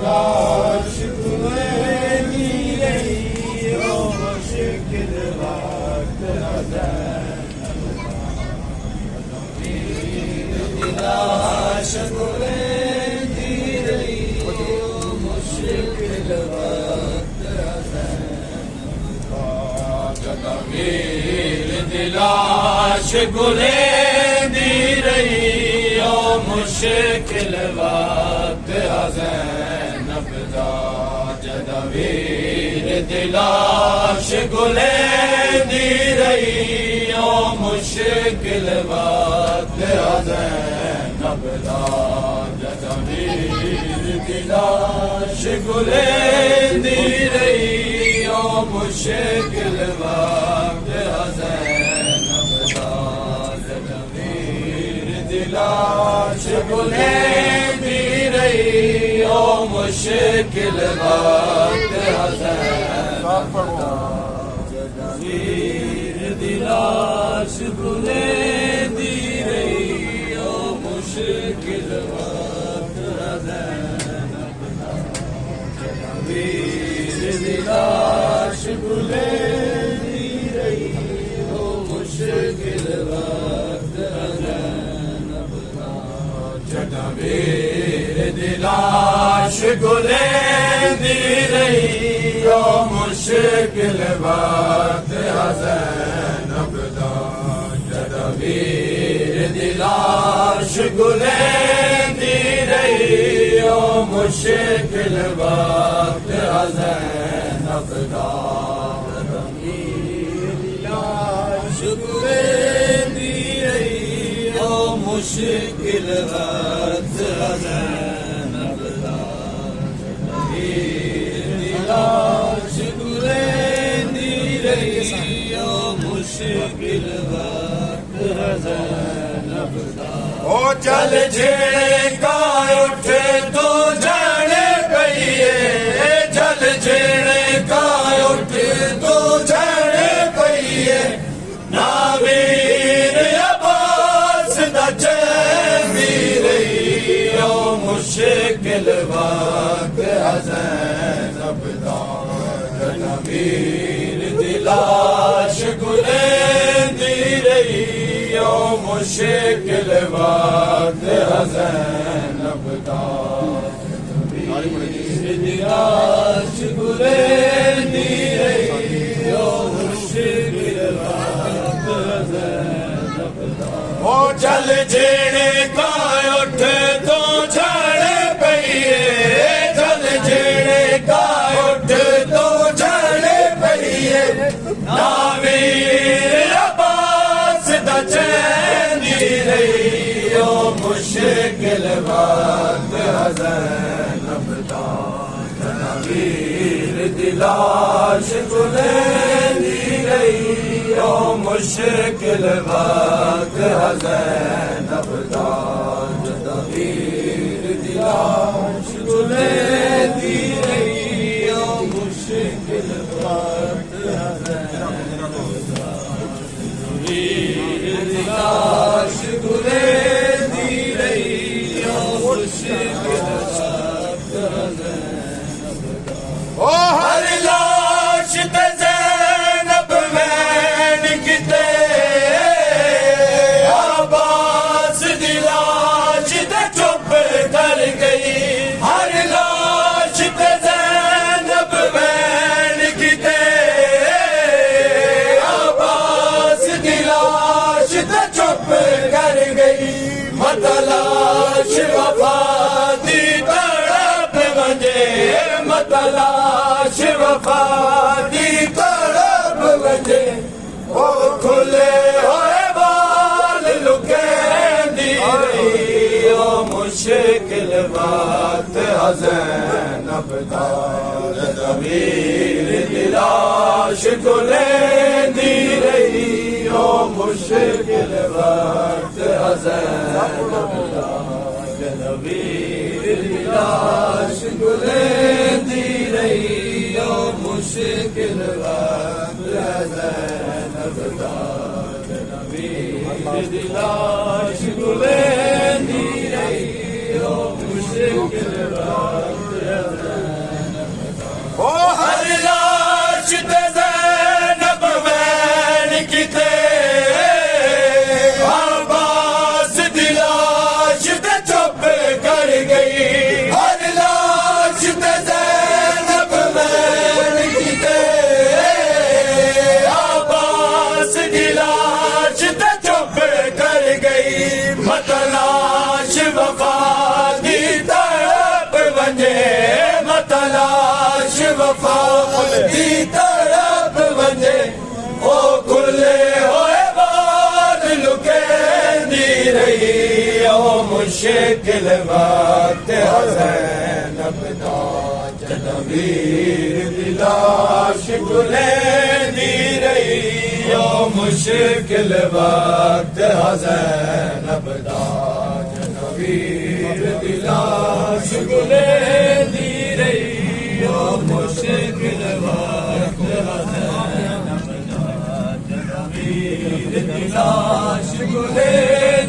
लाश गुलेनी रही ओ मुश्किल वक्त लाश गुलेनी रही ओ मुश्किल वक्त लाश गुलेनी रही ओ मुश्किल वक्त ज़ैनब दा जदवीर दिलाश गुलेनी रही ओ मुश्किल वक्त ज़ैनब दा जदवीर दिलाश गुलेनी रही ओ मुश्किल वक्त ज़ैनब दा जदवीर दिलाश गुलेनी रही ओ मुश्किल वक्त ज़ैनब दा जदवीर दिलाश गुलेनी रही ओ मुश्किल वक्त ज़ैनब दा जदवीर दिलाश गुलेनी रही ओ मुश्किल वक्त ज़ैनब दा जदवीर दिलाश गुलेनी रही ओ मुश्किल वक्त ज़ैनब दा जदवीर दिलाश गुलेनी रही ओ मुश्किल वक्त ज़ैनब दा दिलाश गुलेनी रही ओ मुश्किल वक्त ज़ैनब दा दिलाश गुलेनी रही ओ मुश्किल वक्त ज़ैनब दा ओ चल जेड़े का उठे तो जाने पईए चल जेड़े का उठे तो जाने पईए नावीर अब्बास दा चैनी रही ओ मुश्किल वक्त ज़ैनब दा जदवीर दिलाश गुलेनी रही ओ मुश्किल वक्त ज़ैनब दा दिलाश गुलेनी रही ओ मुश्किल वक्त ज़ैनब दा ओ चल जेड़े का उठ तो झाड़े पईए चल जेड़े का उठ तो झाड़े पईए नावीर अब्बास दा चैनी रही ओ मुश्किल वक्त ज़ैनब दा जदवीर दिलाश गुलेनी रही ओ मुश्किल वक्त ज़ैनब दा जदवीर दिलाश गुलेनी रही ओ मुश्किल वक्त ज़ैनब दा दिलाश गुलेनी रही ओ मुश्किल वक्त ज़ैनब दा ओ हर लाश ते ज़ैनब मैन किते अब्बास दी लाश ते चुप कर गई हर लाश ते ज़ैनब मैन किते अब्बास दी लाश ते चुप कर गई मतलाश वफा दी तड़प वजे मतलाश वफा दी तड़प वजे ओ खुले होए बाल लुकेंदी रही ओ मुश्किल वक्त ज़ैनब दा जदवीर दिलाश गुलेनी रही ओ मुश्किल वक्त ज़ैनब दा जदवीर दिलाश गुलेनी रही ओ मुश्किल वक्त ज़ैनब दा जदवीर दिलाश गुलेनी रही ओ मुश्किल वक्त वंजे मतलाश वफा दी तड़प वंजे ओ खुले होए बार लुके दी रही ओ मुश्किल वक्त हज़ैन दा जनवीर दिलाश खुले दी रही ओ मुश्किल वक्त हज़ैन दा जनवीर दिलाश खुले दी रही ओ मुश्किल वक्त हज़ैन दिलाश खुले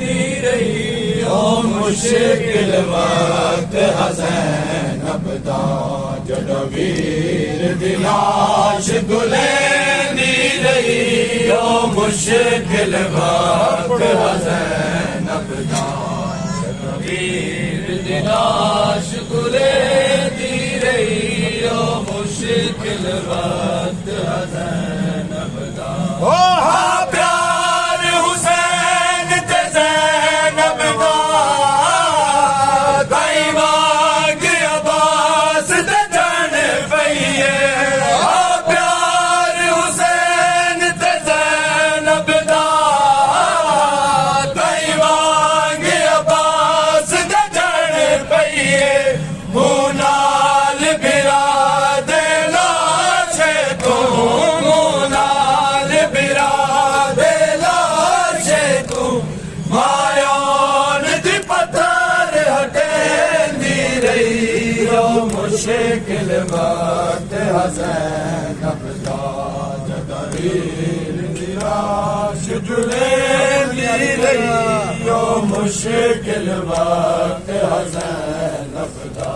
दी रही ओ मुश्किल वक्त हज़ैन दा जनवीर दिलाश खुले दी रही ओ मुश्किल वक्त हज़ैन दा जनवीर दिलाश खुले दी रही ओ मुश्किल वक्त हज़ैन दा ओ हाँ प्यार हुसैन ते ज़ैनब दा दाई वांग अब्बास ते जान पईए हाँ प्यार हुसैन ते ज़ैनब दा दाई वांग अब्बास ते जान पईए मुनाल बिरादे लाशे तू मुनाल बिरादे लाशे तू मायान दी पत्थर हटेंदी रही ओ मुश्किल वक्त हज़ैन दा जनवीर दिलाश जुलेंदी रही ओ मुश्किल वक्त हज़ैन दा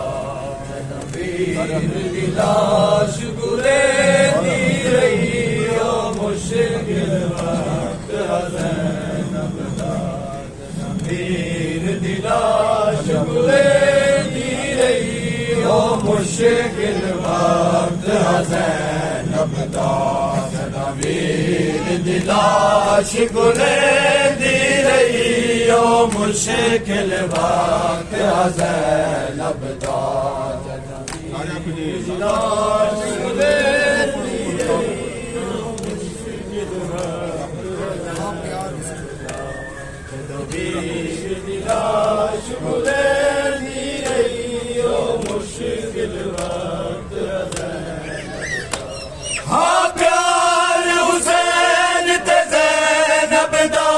जनवीर दिलाश जुलेंदी रही ओ मुश्किल वक्त हज़ैन दा जनवीर दिलाश जुलेंदी रही ओ मुश्किल वक्त हज़ैन दा जनवीर दिलाश जुलेंदी रही ओ मुश्किल वक्त हज़ैन दा जनवीर दिलाश जुलेंदी रही जनवीर दिलाश जुलेंदी रही ओ मुश्किल वक्त हाँ प्यार हुसैन ते ज़ैनब दा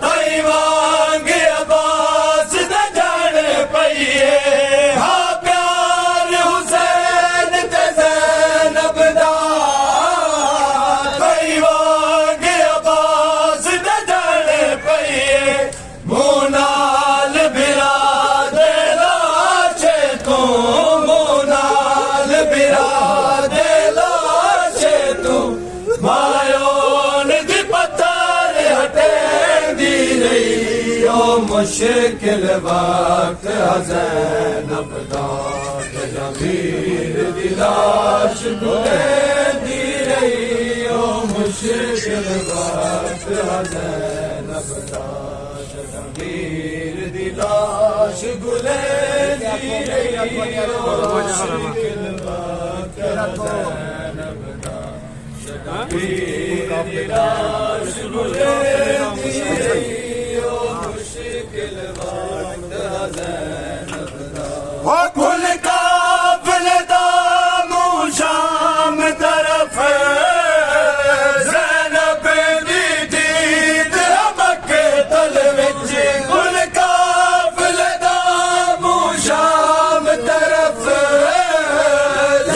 दाई वांग अब्बास ते जान पईए हाँ प्यार हुसैन ते ज़ैनब दा दाई वांग अब्बास ते जान पईए मुनाल बिरादे लाशे तू मुनाल बिरादे लाशे तू मायोन दी पत्थर हटेंदी रही ओ मुश्किल वक्त हज़ैन दा जनवीर दिलाश खुलेंदी रही ओ मुश्किल वक्त हज़ैन दा जनवीर दिलाश खुलेंदी रही ओ मुश्किल वक्त हज़ैन दा जनवीर दिलाश खुलेंदी रही ओ मुश्किल वक्त हज़ैन दा ओ कुल काफ़िले दा मुँह शाम तरफ ज़ैनब दी दीद मक्के तल विच कुल काफ़िले दा मुँह शाम तरफ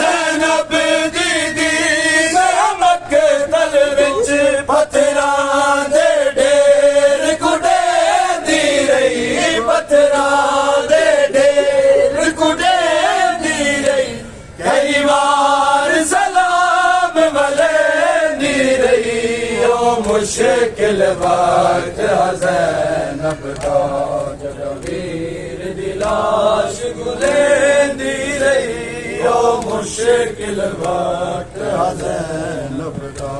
ज़ैनब दी दीद मक्के तल विच पत्थरां दे ढेर कुडेंदी रही पत्थरां दे ढेर कुडेंदी रही कई बार सलाम वलेंदी रही ओ मुश्किल वक्त हज़ैन दा जनवीर दिलाश खुलेंदी रही ओ मुश्किल वक्त हज़ैन दा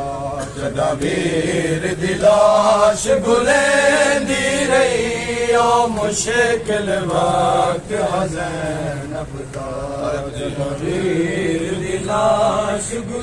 जनवीर दिलाश खुलेंदी रही ओ आयो मुश्किल वक्त हज़ैनब दा, वीर दी लाश गुले